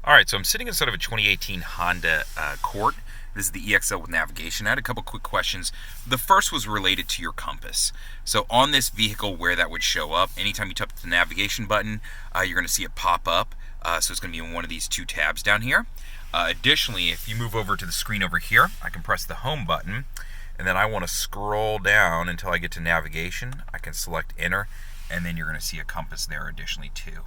All right, so I'm sitting inside of a 2018 Honda Accord. This is the EXL with navigation. I had a couple quick questions. The first was related to your compass. So on this vehicle, where that would show up, anytime you tap the navigation button, you're going to see it pop up. So it's going to be in one of these two tabs down here. Additionally, if you move over to the screen over here, I can press the home button, and then I want to scroll down until I get to navigation. I can select enter, and then you're going to see a compass there additionally too.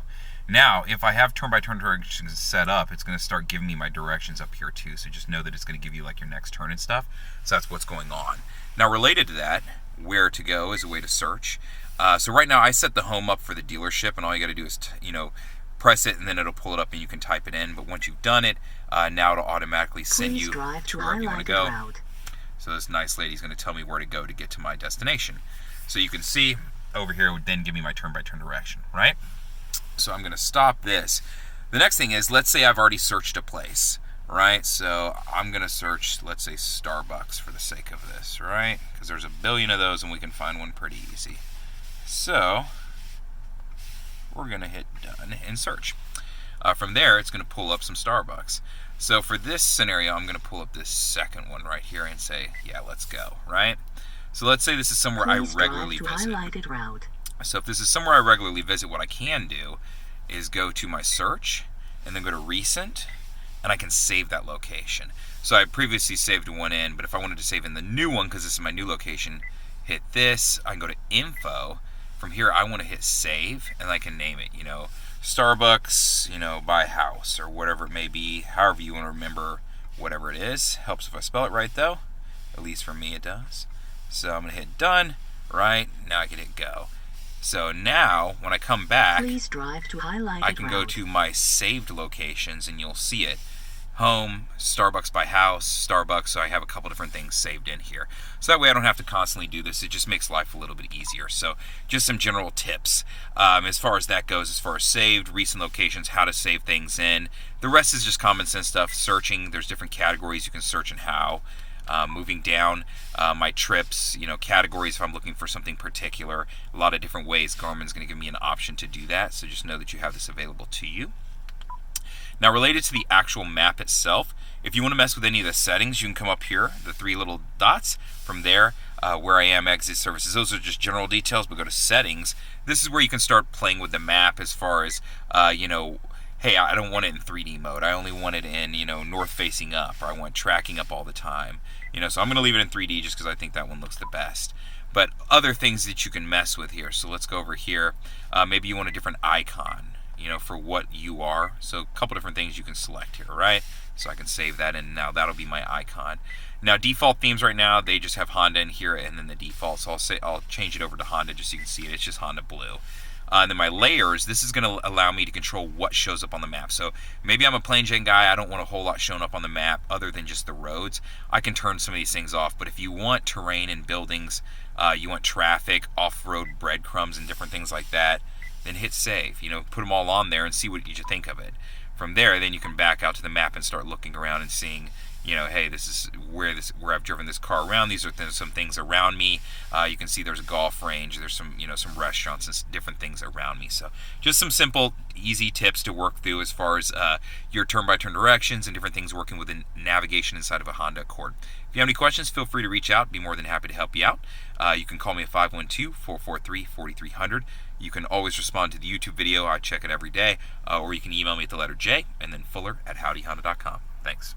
Now, if I have turn-by-turn directions set up, it's going to start giving me my directions up here too. So just know that it's going to give you like your next turn and stuff. So that's what's going on. Now, related to that, where to go is a way to search. So right now, I set the home up for the dealership, and all you got to do is, press it, and then it'll pull it up, and you can type it in. But once you've done it, now it'll automatically send you to wherever you want to go. So this nice lady's going to tell me where to go to get to my destination. So you can see over here, it would then give me my turn-by-turn direction, right? So I'm going to stop this. The next thing is, let's say I've already searched a place, right? So I'm going to search, let's say, Starbucks for the sake of this, right? Because there's a billion of those and we can find one pretty easy. So we're going to hit done and search. From there, it's going to pull up some Starbucks. So for this scenario, I'm going to pull up this second one right here and say, yeah, let's go, right? So let's say this is somewhere I regularly visit. So if this is somewhere I regularly visit, what I can do is go to my search and then go to recent, and I can save that location. So I previously saved one in, but if I wanted to save in the new one, because this is my new location, hit this, I can go to info. From here, I want to hit save, and I can name it, Starbucks, by house, or whatever it may be, however you want to remember whatever it is. Helps if I spell it right, though. At least for me, it does. So I'm going to hit done, right? Now I can hit go. So now, when I come back, please drive to I can go to my saved locations, and you'll see it. Home, Starbucks by house, Starbucks, so I have a couple different things saved in here. So that way I don't have to constantly do this. It just makes life a little bit easier. So just some general tips as far as that goes, as far as saved, recent locations, how to save things in. The rest is just common sense stuff. Searching, there's different categories you can search and how. Moving down my trips, categories if I'm looking for something particular. A lot of different ways Garmin's going to give me an option to do that, so just know that you have this available to you. Now, related to the actual map itself, if you want to mess with any of the settings, you can come up here, the three little dots. From there, where I am, exit services, those are just general details, but go to settings. This is where you can start playing with the map as far as, hey, I don't want it in 3D mode. I only want it in, north facing up, or I want tracking up all the time. So I'm going to leave it in 3D just because I think that one looks the best. But other things that you can mess with here. So let's go over here. Maybe you want a different icon, for what you are. So a couple different things you can select here, right? So I can save that, and now that'll be my icon. Now, default themes right now, they just have Honda in here, and then the default. So I'll change it over to Honda just so you can see it. It's just Honda Blue. And then my layers, this is going to allow me to control what shows up on the map. So maybe I'm a plain Jane guy, I don't want a whole lot shown up on the map other than just the roads. I can turn some of these things off. But if you want terrain and buildings, you want traffic, off-road breadcrumbs and different things like that, then hit save. Put them all on there and see what you think of it. From there, then you can back out to the map and start looking around and seeing, hey, this is where I've driven this car around. These are some things around me. You can see there's a golf range. There's some, some restaurants and different things around me. So just some simple, easy tips to work through as far as your turn-by-turn directions and different things working with the navigation inside of a Honda Accord. If you have any questions, feel free to reach out. Be more than happy to help you out. You can call me at 512-443-4300. You can always respond to the YouTube video. I check it every day. Or you can email me at the letter J and then Fuller@howdyhonda.com. Thanks.